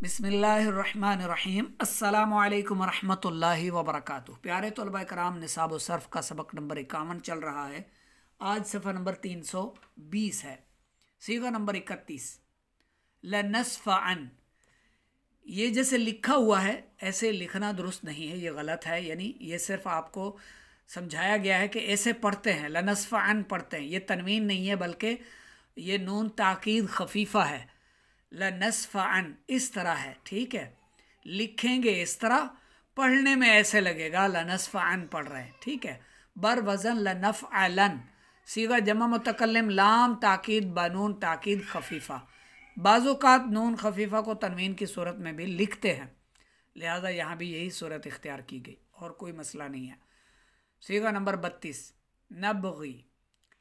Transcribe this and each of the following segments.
बिस्मिल्लाहिर्रहमानिर्रहीम अस्सलामु अलैकुम वरहमतुल्लाहि वबरकातुहू। प्यारे तलबा कराम, निसाब व सर्फ का सबक नंबर 51 चल रहा है। आज सफ़ा नंबर 320 है। सीगा नंबर 31 लनस्फ़अन। ये जैसे लिखा हुआ है ऐसे लिखना दुरुस्त नहीं है, ये गलत है। यानी ये सिर्फ आपको समझाया गया है कि ऐसे पढ़ते हैं, लनस्फ़अन पढ़ते हैं। ये तनवीन नहीं है बल्कि ये नून ताकीद खफीफा है। लनस्फ़अन इस तरह है, ठीक है। लिखेंगे इस तरह, पढ़ने में ऐसे लगेगा लनस्फ़अन पढ़ रहे हैं, ठीक है। बर वज़न लनफ़अलन। सीगा जमा मुतकल्लिम लाम ताकीद बनून ताकीद खफीफा। बाज़ुकात नून खफीफा को तनवीन की सूरत में भी लिखते हैं, लिहाजा यहाँ भी यही सूरत इख्तियार की गई और कोई मसला नहीं है। सीगा नंबर 32 नबगी।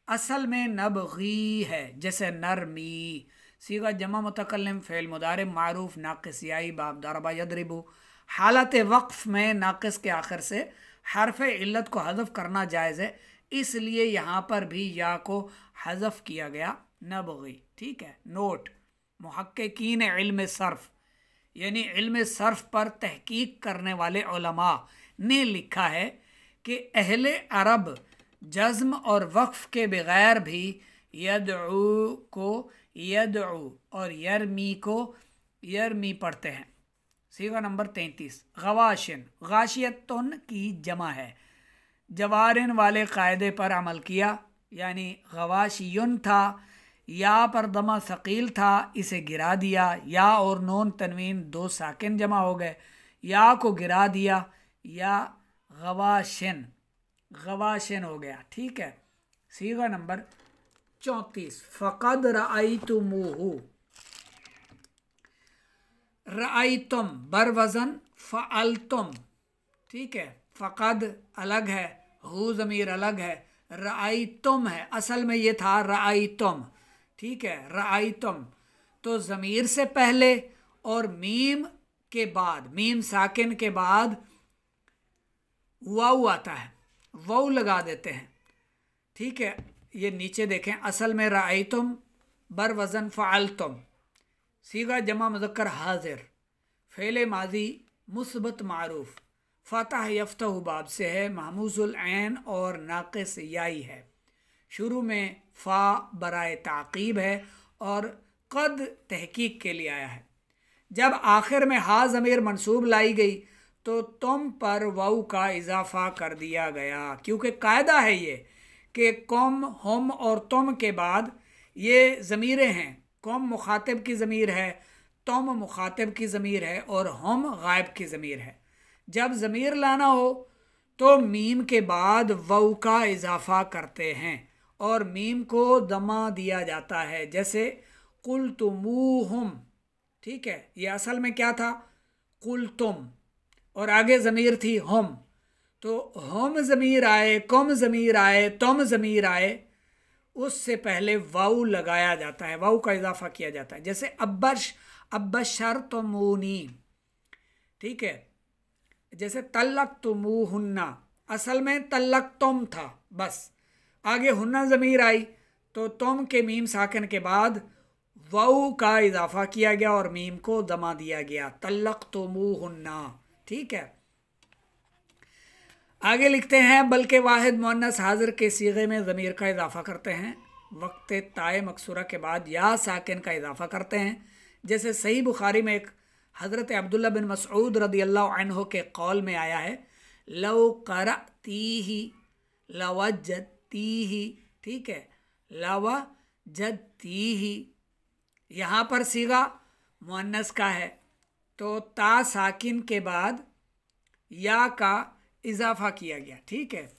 असल में नबगी है, जैसे नरमी। सीगा जमा मुतकल्लिम फ़ेल मुदारे मारूफ नाक़िस याई बाब दरबा यदरिबू। हालत वक्फ़ में नाक़िस के आखिर से हरफ इल्लत को हज़फ करना जायज़ है, इसलिए यहाँ पर भी या को हज़फ किया गया, नबगी, ठीक है। नोट, मुहक्किकीन इल्म सर्फ़ यानी इल्म सर्फ़ पर तहकीक करने उलमा उलमा ने लिखा है कि अहले अरब जज़्म और वक्फ़ के बग़ैर भी यदऊ को यदऊ और यरमी को यरमी पढ़ते हैं। सीगा नंबर 33 गवाशिन। गाशियतुन की जमा है। जवारिन वाले कायदे पर अमल किया, यानी गवाशियुन था, या पर दमा सकील था, इसे गिरा दिया। या और नून तनवीन दो साकिन जमा हो गए, या को गिरा दिया, या गवाशिन गवाशिन हो गया, ठीक है। सीगा नंबर 34 फ़क़द रअयतुमूहु। रअयतुम बर वज़न फ़अलतुम, ठीक है। फ़क़द अलग है, हु ज़मीर अलग है, रअयतुम है। असल में ये था रअयतुम, ठीक है। रअयतुम तो ज़मीर से पहले और मीम के बाद, मीम साकिन के बाद वाऊ आता है, वाऊ लगा देते हैं, ठीक है। ये नीचे देखें, असल में रअयतुम बर वज़न फ़अलतुम। सीगा जमा मुज़क्कर हाजिर, फ़ेल माजी मुस्बत मारूफ, फ़तह यफ्तहु बाब से है, महमूज़ुल ऐन और नाक़िस याई है। शुरू में फ़ा बराए ताक़ीब है और क़द तहकीक के लिए आया है। जब आखिर में हा ज़मीर मंसूब लाई गई तो तुम पर वाऊ का इजाफ़ा कर दिया गया, क्योंकि कायदा है ये कि कौम हम और तुम के बाद ये ज़मीरें हैं। कौम मुखातिब की ज़मीर है, तुम मुखातिब की ज़मीर है और हम गायब की ज़मीर है। जब ज़मीर लाना हो तो मीम के बाद वाऊ का इजाफ़ा करते हैं और मीम को दमा दिया जाता है, जैसे कुलतुमूहुम, ठीक है। ये असल में क्या था, कुलतुम, और आगे ज़मीर थी हम, तो हम ज़मीर आए, कुम ज़मीर आए, तुम ज़मीर आए, उससे पहले वाऊ लगाया जाता है, वाऊ का इजाफ़ा किया जाता है। जैसे अब्बशरतुमूनी, ठीक है। जैसे तल्लक़तुमूहुन्ना, असल में तल्लक़तुम था, बस आगे हुन्ना ज़मीर आई तो तुम के मीम साकिन के बाद वाऊ का इजाफ़ा किया गया और मीम को दमा दिया गया, तल्लक़तुमूहुन्ना, ठीक है। आगे लिखते हैं बल्कि वाहिद मुअन्नस हाजिर के सीगे में ज़मीर का इजाफ़ा करते हैं, वक्त ताए मकसूरा के बाद या साकिन का इजाफ़ा करते हैं। जैसे सही बुखारी में एक हज़रत अब्दुल्ला बिन मसऊद रदियल्लाहु अन्हु के कौल में आया है, लव क़रअतीही लवज्जतीही, ठीक है, लवज्जतीही। यहाँ पर सीगा मुअन्नस का है तो ता साकिन के बाद या का इजाफा किया गया, ठीक है।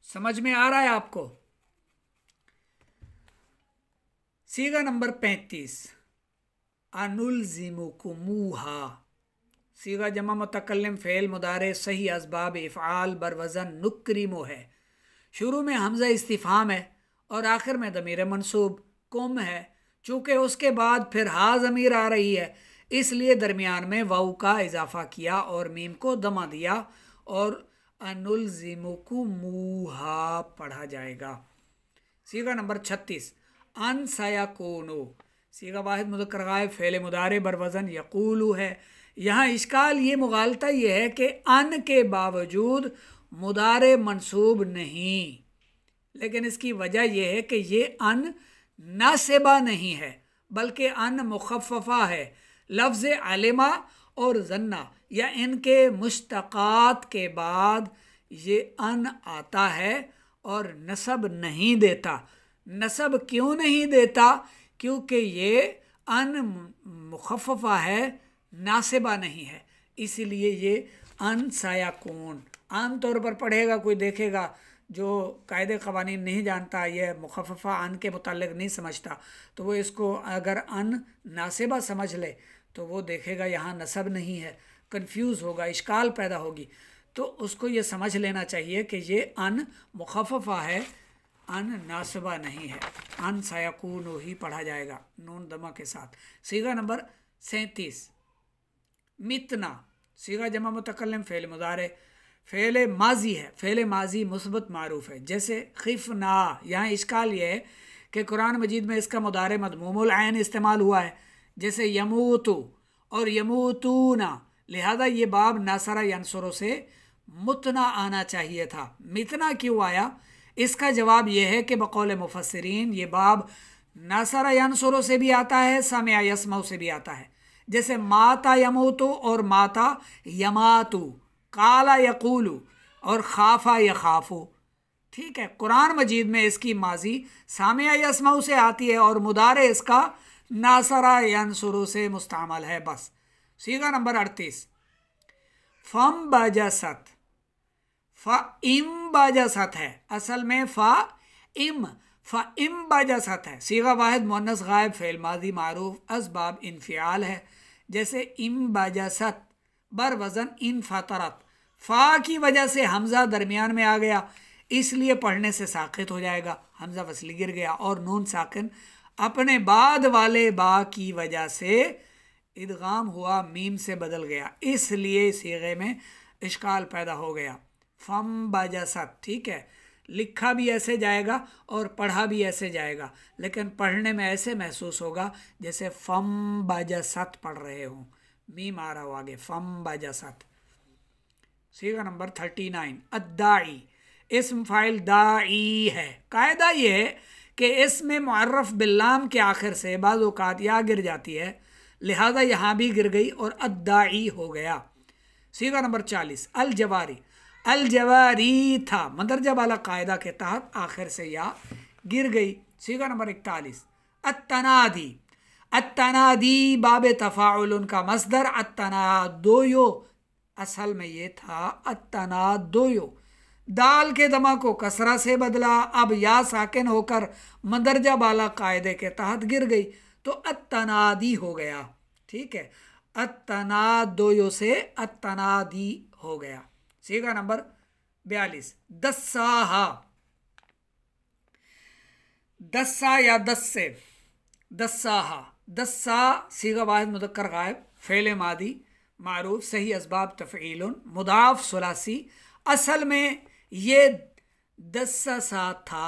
समझ में आ रहा है आपको। सीगा नंबर 35 अनुलज़िमुकुमूहा। सीगा जमा मुतकल्लिम फ़ेल मुदारे सही असबाब इफ़आल बर वज़न नुक्रिमु है। शुरू में हमज़ा इस्तिफ़ाम है और आखिर में ज़मीर मंसूब कुम है। चूँकि उसके बाद फिर हा ज़मीर आ रही है, इसलिए दरमियान में वाऊ का इजाफ़ा किया और मीम को दमा दिया और अनुलज़िमुकुमूहा पढ़ा जाएगा। सीगा नंबर 36 अन सयाकूनु। सीगा वाहिद मुज़क्कर गायब फ़ेल मुदारे बरवज़न यक़ूलु है। यहाँ इश्काल ये मुगालता ये है कि अन के बावजूद मुदारे मंसूब नहीं, लेकिन इसकी वजह यह है कि ये अन नासिबा नहीं है बल्कि अन मुखफ़फ़ा है। लफ्ज़ अलिमा और जन्ना या इनके मुश्तक़ात के बाद ये अन आता है और नसब नहीं देता। नसब क्यों नहीं देता? क्योंकि ये अन मुखफ़फ़ा है, नासिबा नहीं है, इसलिए ये अन सायाकून। आम तौर पर पढ़ेगा कोई देखेगा जो कायदे क़वानीन नहीं जानता, यह मुखफ़फ़ा अन के मुताल्लिक़ नहीं समझता, तो वो इसको अगर अन नासिबा समझ ले तो वो देखेगा यहाँ नसब नहीं है, कंफ्यूज होगा, इश्काल पैदा होगी। तो उसको ये समझ लेना चाहिए कि ये अन मुखफ़फ़ा है, अन नासिबा नहीं है। अन सायकून ही पढ़ा जाएगा नून दमा के साथ। सीगा नंबर 37 मितना। सीगा जमा मुतकल्लिम फ़ेल मुदारे फ़ेल माजी है, फ़ेल माजी मुस्बत मारूफ है। जैसे खिफ़ना, यहाँ इश्काल ये है कि कुरान मजीद में इसका मुदारे मदमूमुल ऐन इस्तेमाल हुआ है, जैसे यमूतु और यमूतूना, लिहाजा ये बाब नासरा यंसुरो से मुतना आना चाहिए था। मितना क्यों आया? इसका जवाब यह है कि बकौल मुफस्सिरीन ये बाब नासरा यंसुरो से भी आता है, सामिया यसमाउ से भी आता है। जैसे माता यमूतु और माता यमातु, काला यकूलु और खाफा यखाफु। ठीक है, कुरान मजीद में इसकी माजी सामिया यसमाउ से आती है और मुदारे इसका नासरा यंसुरो से मुस्तामल है बस। सीगा नंबर 38 फम बजसत, फ़इम बजसत है, असल में फ़इम बजसत है। सीगा वाहिद मुअन्नस गायब फ़ेल मादी मारूफ असबाब इनफ़ियाल है। जैसे इम बजसत बर वज़न इन फ़तरत, फ़ा की वजह से हमज़ा दरमियान में आ गया, इसलिए पढ़ने से साक़ित हो जाएगा, हमज़ा वसली गिर गया, और नून साकिन अपने बाद वाले बा की वजह से इदगाम हुआ, मीम से बदल गया, इसलिए सीगे में इश्काल पैदा हो गया। फम बजसत, ठीक है, लिखा भी ऐसे जाएगा और पढ़ा भी ऐसे जाएगा, लेकिन पढ़ने में ऐसे महसूस होगा जैसे फम बजसत पढ़ रहे हों, मीम आ रहा हो आगे, फम बजसत। सीगा नंबर 39 अद्दाई, इस्म फ़ाइल दाई है। कायदा ये है कि इसमें मुअर्रफ बिल्लाम के आखिर से बाज़ औक़ात या गिर जाती है, लिहाजा यहाँ भी गिर गई और अद्दाई हो गया। सीगा नंबर 40 अल जवारी, अल जवारी था, मंदरजा वाला कायदा के तहत आखिर से या गिर गई। सीगा नंबर 41 अत्तनादी, अत्तनादी बाब तफ़ाउल का मसदर अत्तनादोयो, असल में ये था अत्तनादोयो, दाल के दमा को कसरा से बदला, अब या साकिन होकर मंदरजा वाला कायदे के तहत गिर गई तो अत्तनादी हो गया। ठीक है, अत्तनादोयो से अत्तनादी हो गया। सीगा नंबर 42 दस्साहा, दस्सा या दस्से, दस्साहा, दस्सा सीगा वाहिद मुज़क्कर गायब फ़ेल मादी मारूफ सही असबाब तफ़ईलुन मुदाफ सुलासी। असल में ये दस्सा सा था,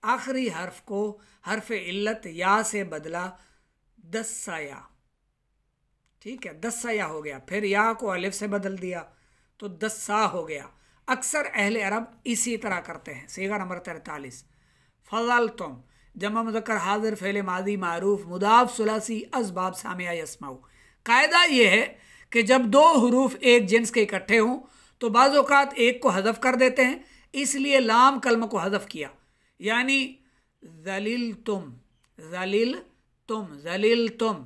आखिरी हर्फ को हर्फ इल्लत या से बदला दस्साया। ठीक है, दस्साया हो गया, फिर या को अलिफ से बदल दिया तो दस्सा हो गया। अक्सर अहले अरब इसी तरह करते हैं। सीगा नंबर 43 फ़ज़लतुम, जमा मुज़क्कर हाज़िर फ़ेल मादी मारूफ मुदाफ सुलासी असबाब सामिया यसमाउ। कायदा ये है कि जब दो हुरूफ एक जिन्स के इकट्ठे हों तो बाज़ औक़ात एक को हज़फ कर देते हैं, इसलिए लाम कलम को हज़फ किया, यानी ज़लिल तुम, ज़लिल तुम, ज़लिल तुम,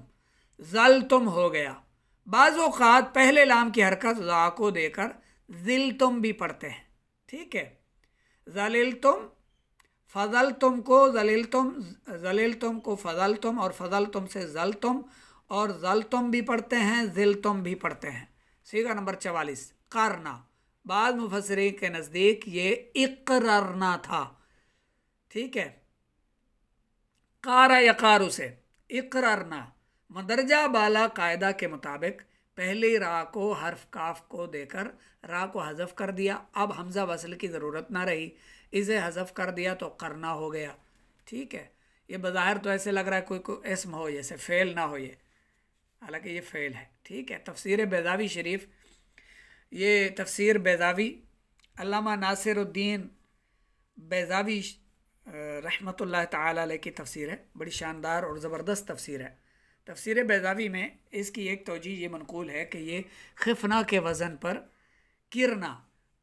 ज़ल तुम हो गया। बाज़ औक़ात पहले लाम की हरकत ज़ा को देकर ज़िल तुम भी पढ़ते हैं। ठीक है, ज़लिल तुम, फ़ज़ल तुम को ज़लिल तुम, ज़लिल तुम को फ़ज़ल तुम, और फ़ज़ल तुम से ज़ल तुम, और ज़ल तुम भी पढ़ते हैं, ज़िल तुम भी पढ़ते हैं। सीगा नंबर 44 करना, बाद मुफस्सिरीन के नज़दीक ये इक़ररना था। ठीक है, कारा यकारू से इक़ररना, मदरजा बाला कायदा के मुताबिक पहले रा को हर्फ काफ को देकर रा को हज़फ कर दिया, अब हमज़ा वसल की ज़रूरत ना रही, इसे हज़फ कर दिया तो करना हो गया। ठीक है, ये बज़ाहिर तो ऐसे लग रहा है कोई इसम हो, जैसे फ़ेल ना हो ये, हालांकि ये फ़ेल है। ठीक है, तफसीर बैज़ावी शरीफ, ये तफसीर बैज़ावी अल्लामा नासिरुद्दीन बैज़ावी रहमतुल्लाह ताला अलैह की तफसीर है, बड़ी शानदार और ज़बरदस्त तफसीर है। तफसीर बैज़ावी में इसकी एक तौजीह ये मनकूल है कि ये खिफना के वज़न पर किरना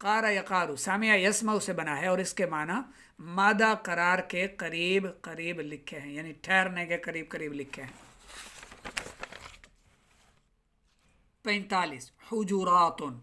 कारा यकारू सामिया यसमा से बना है और इसके माना मादा करार के करीब करीब लिखे हैं, यानी ठहरने के करीब करीब लिखे हैं। 45 हुजुरातुन,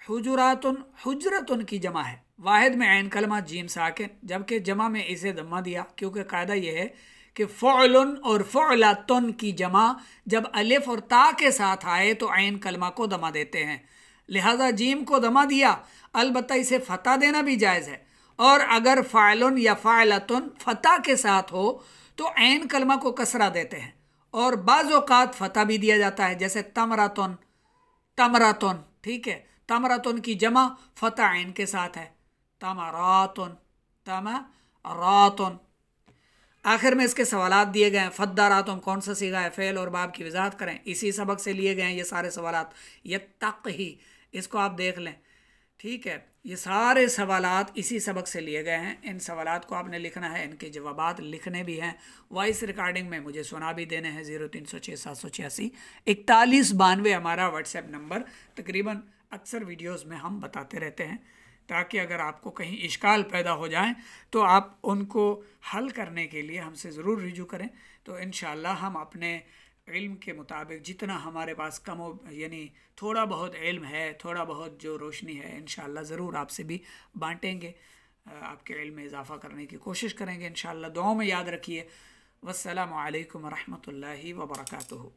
हुजुरातुन हुजरतुन की जमा है, वाहिद में ऐन कलमा जीम साकिन, जबकि जमा में इसे दम्मा दिया, क्योंकि कायदा यह है कि फ़ुअलुन और फ़ुअलातुन की जमा जब अलिफ और ता के साथ आए तो ऐन कलमा को दमा देते हैं, लिहाजा जीम को दमा दिया। अलबत्ता इसे फ़तह देना भी जायज़ है, और अगर फ़ाइलुन या फ़ाइलतुन फ़तह के साथ हो तो ऐन कलमा को कसरा देते हैं, और बाज़ औक़ात फ़तह भी दिया जाता है, जैसे तमरातुन तमरातुन। ठीक है, तमरातुन की जमा फ़तह ऐन के साथ है, तमरातुन तमरातुन। आखिर में इसके सवालात दिए गए हैं। फद्दारातुन कौन सा सीगा है, फ़ेल और बाब की वजाहत करें, इसी सबक से लिए गए हैं ये सारे सवालात। ये तक ही, इसको आप देख लें। ठीक है, ये सारे सवालात इसी सबक से लिए गए हैं। इन सवालात को आपने लिखना है, इनके जवाबात लिखने भी हैं, वॉइस रिकॉर्डिंग में मुझे सुना भी देने हैं। 0306 786 4192 हमारा व्हाट्सएप नंबर। तकरीबन अक्सर वीडियोस में हम बताते रहते हैं, ताकि अगर आपको कहीं इश्काल पैदा हो जाए तो आप उनको हल करने के लिए हमसे ज़रूर रुजू करें। तो इंशाअल्लाह हम अपने इल्म के मुताबिक जितना हमारे पास यानी थोड़ा बहुत इल्म है, थोड़ा बहुत जो रोशनी है, इंशाअल्लाह ज़रूर आपसे भी बांटेंगे, आपके इल्म में इजाफ़ा करने की कोशिश करेंगे इंशाअल्लाह। दुआओं में याद रखिए। वस्सलामु अलैकुम रहमतुल्लाहि व बरकातुहू।